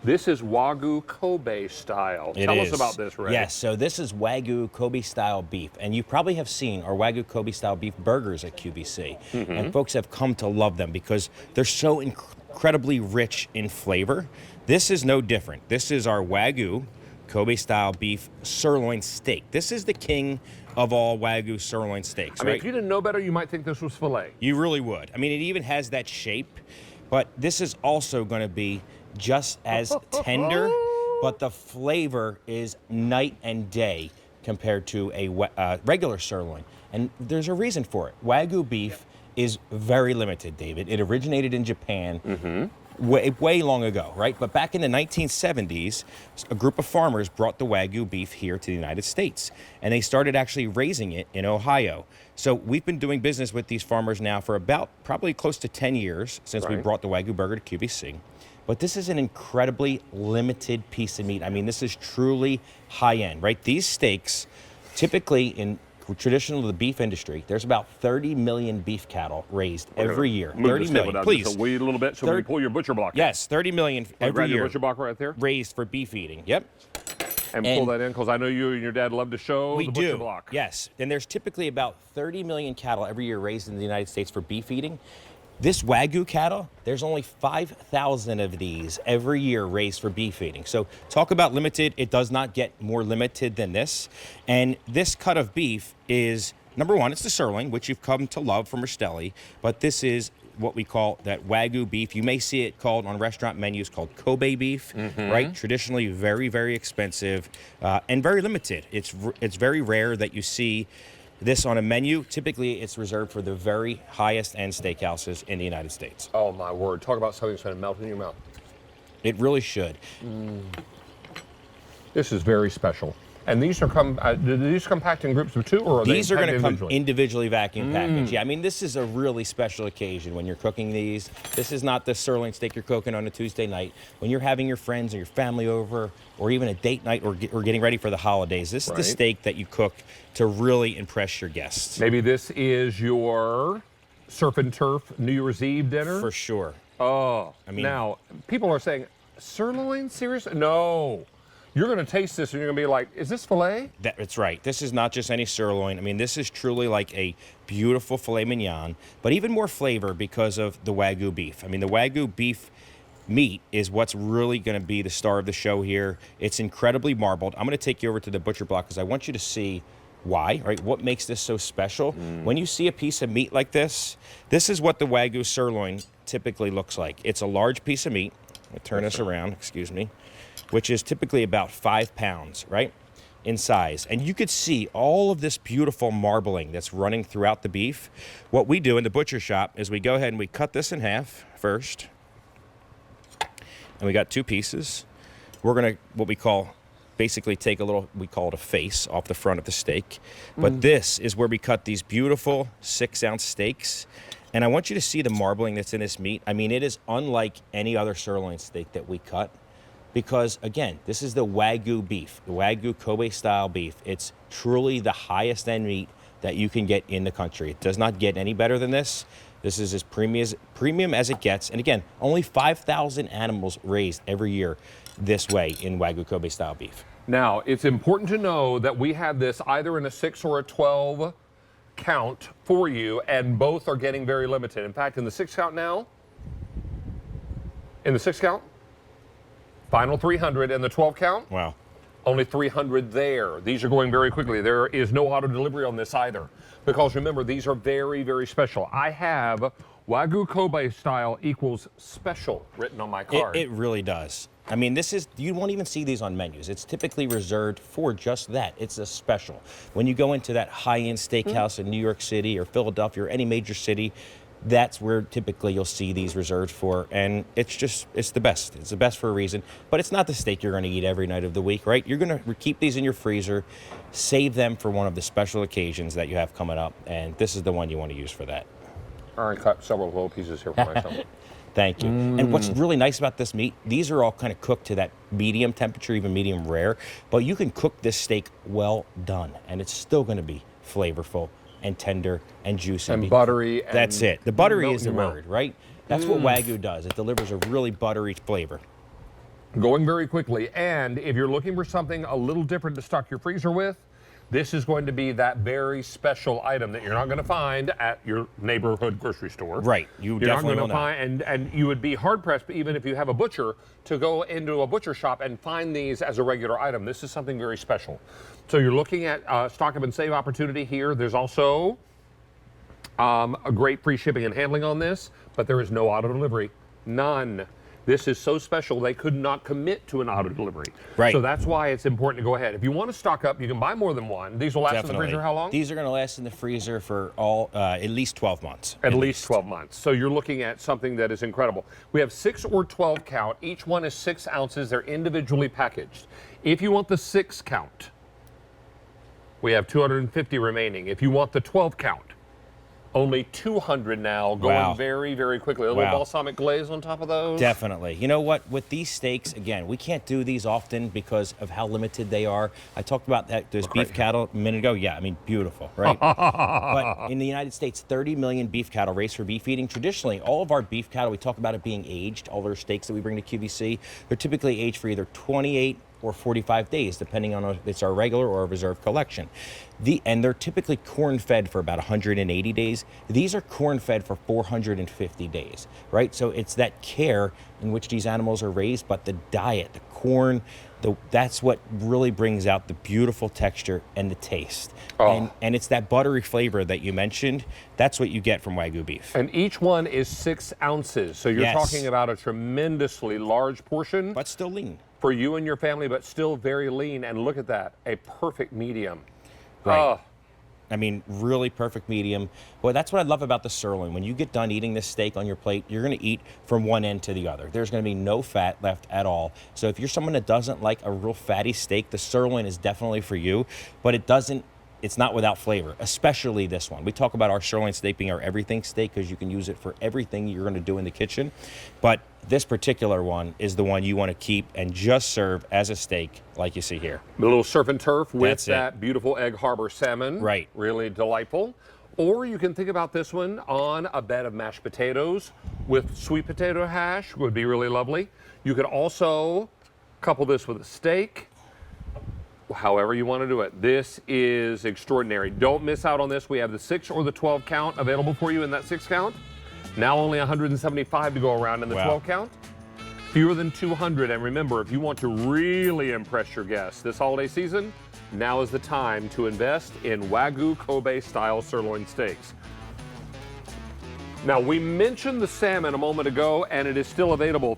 This is Wagyu Kobe style. Tell us about this, Ray. Yes, so this is Wagyu Kobe style beef. And you probably have seen our Wagyu Kobe style beef burgers at QVC. And folks have come to love them because they're so incredibly rich in flavor. This is no different. This is our Wagyu Kobe style beef sirloin steak. This is the king of all Wagyu sirloin steaks. I mean, if you didn't know better, you might think this was filet. You really would. I mean, it even has that shape, but this is also going to be just as tender, but the flavor is night and day compared to a regular sirloin. And there's a reason for it. Wagyu beef is very limited, David. It originated in Japan way long ago, right? But back in the 1970s, a group of farmers brought the Wagyu beef here to the United States, and they started actually raising it in Ohio. So we've been doing business with these farmers now for about probably close to 10 years since we brought the Wagyu burger to QVC. But this is an incredibly limited piece of meat. I mean, this is truly high-end, right? These steaks, typically in traditional the beef industry, there's about 30 million beef cattle raised every year. 30 million, please. Just wait a little bit so we can pull your butcher block. Yes, 30 million every year. Your butcher block right there? Raised for beef eating, yep. And pull that in, because I know you and your dad love to show the butcher block. Yes, and there's typically about 30 million cattle every year raised in the United States for beef eating. This Wagyu cattle, there's only 5,000 of these every year raised for beef eating. So talk about limited, it does not get more limited than this. And this cut of beef is, number one, it's the sirloin, which you've come to love from Rastelli, but this is what we call that Wagyu beef. You may see it called on restaurant menus called Kobe beef, right? Traditionally very, very expensive and very limited. It's very rare that you see this on a menu. Typically, it's reserved for the very highest end steakhouses in the United States. Oh, my word. Talk about something that's going to melt in your mouth. It really should. This is very special. And these are do these come packed in groups of two, or are these are going to come individually vacuum packaged? Yeah, I mean, this is a really special occasion when you're cooking these. This is not the sirloin steak you're cooking on a Tuesday night. When you're having your friends or your family over, or even a date night, or getting ready for the holidays, this is the steak that you cook to really impress your guests. Maybe this is your surf and turf New Year's Eve dinner? For sure. Oh, I mean, now, people are saying, sirloin, seriously? No. You're going to taste this and you're going to be like, is this filet? That's right. This is not just any sirloin. I mean, this is truly like a beautiful filet mignon, but even more flavor because of the Wagyu beef. I mean, the Wagyu beef meat is what's really going to be the star of the show here. It's incredibly marbled. I'm going to take you over to the butcher block because I want you to see why, right? What makes this so special? When you see a piece of meat like this is what the Wagyu sirloin typically looks like. It's a large piece of meat. I'll turn this around, excuse me, which is typically about 5 pounds, right, in size. And you could see all of this beautiful marbling that's running throughout the beef. What we do in the butcher shop is we go ahead and we cut this in half first. And we got 2 pieces. We're going to, what we call, basically take a little, we call it a face off the front of the steak. But this is where we cut these beautiful 6-ounce steaks. And I want you to see the marbling that's in this meat. I mean, it is unlike any other sirloin steak that we cut. Because, again, this is the Wagyu beef, the Wagyu Kobe style beef. It's truly the highest end meat that you can get in the country. It does not get any better than this. This is as premium as it gets. And again, only 5,000 animals raised every year this way in Wagyu Kobe style beef. Now, it's important to know that we have this either in a 6 or a 12 count for you, and both are getting very limited. In fact, in the 6 count now, final 300, and the 12 count? Wow. Only 300 there. These are going very quickly. There is no auto delivery on this either. Because remember, these are very, very special. I have Wagyu Kobe style equals special written on my card. It really does. I mean, you won't even see these on menus. It's typically reserved for just that. It's a special. When you go into that high-end steakhouse in New York City or Philadelphia or any major city, that's where typically you'll see these reserved for, and it's the best. It's the best for a reason, but it's not the steak you're going to eat every night of the week, right? You're going to keep these in your freezer, save them for one of the special occasions that you have coming up, and this is the one you want to use for that. All right, cut several little pieces here for myself. Thank you. And what's really nice about this meat, these are all kind of cooked to that medium temperature, even medium rare, but you can cook this steak well done, and it's still going to be flavorful and tender and juicy. And buttery. That's it. The buttery is the word, right? That's what Wagyu does. It delivers a really buttery flavor. Going very quickly. And if you're looking for something a little different to stock your freezer with, this is going to be that very special item that you're not going to find at your neighborhood grocery store. Right. You're definitely not will going to find, and you would be hard pressed, even if you have a butcher, to go into a butcher shop and find these as a regular item. This is something very special. So you're looking at stock up and save opportunity here. There's also a great free shipping and handling on this, but there is no auto delivery. None. This is so special, they could not commit to an auto delivery. Right. So that's why it's important to go ahead. If you want to stock up, you can buy more than one. These will last in the freezer how long? These are going to last in the freezer for at least 12 months. At least 12 months. So you're looking at something that is incredible. We have 6 or 12 count. Each one is 6 ounces. They're individually packaged. If you want the 6 count, we have 250 remaining. If you want the 12 count, only 200 now, going very, very quickly. A little balsamic glaze on top of those. Definitely. You know what? With these steaks, again, we can't do these often because of how limited they are. I talked about that. There's beef cattle a minute ago. Yeah, I mean, beautiful, right? But in the United States, 30 million beef cattle raised for beef eating. Traditionally, all of our beef cattle, we talk about it being aged. All of our steaks that we bring to QVC, they're typically aged for either 28 or 45 days, depending on if it's our regular or a reserve collection. And they're typically corn-fed for about 180 days. These are corn-fed for 450 days, right? So it's that care in which these animals are raised, but the diet, the corn, that's what really brings out the beautiful texture and the taste. And it's that buttery flavor that you mentioned. That's what you get from Wagyu beef. And each one is 6 ounces. So you're talking about a tremendously large portion. But still lean. For you and your family, but still very lean. And look at that, a perfect medium. Right. I mean, really perfect medium. Well, that's what I love about the sirloin. When you get done eating this steak on your plate, you're going to eat from one end to the other. There's going to be no fat left at all. So if you're someone that doesn't like a real fatty steak, the sirloin is definitely for you, but it's not without flavor, especially this one. We talk about our sirloin steak being our everything steak because you can use it for everything you're going to do in the kitchen. But this particular one is the one you want to keep and just serve as a steak like you see here. A little surf and turf with that beautiful Egg Harbor salmon. Right. Really delightful. Or you can think about this one on a bed of mashed potatoes with sweet potato hash, would be really lovely. You could also couple this with a steak. However you want to do it. This is extraordinary. Don't miss out on this. We have the 6 or the 12 count available for you in that 6 count. Now only 175 to go around in the 12 count. Fewer than 200. And remember, if you want to really impress your guests this holiday season, now is the time to invest in Wagyu Kobe style sirloin steaks. Now, we mentioned the salmon a moment ago, and it is still available.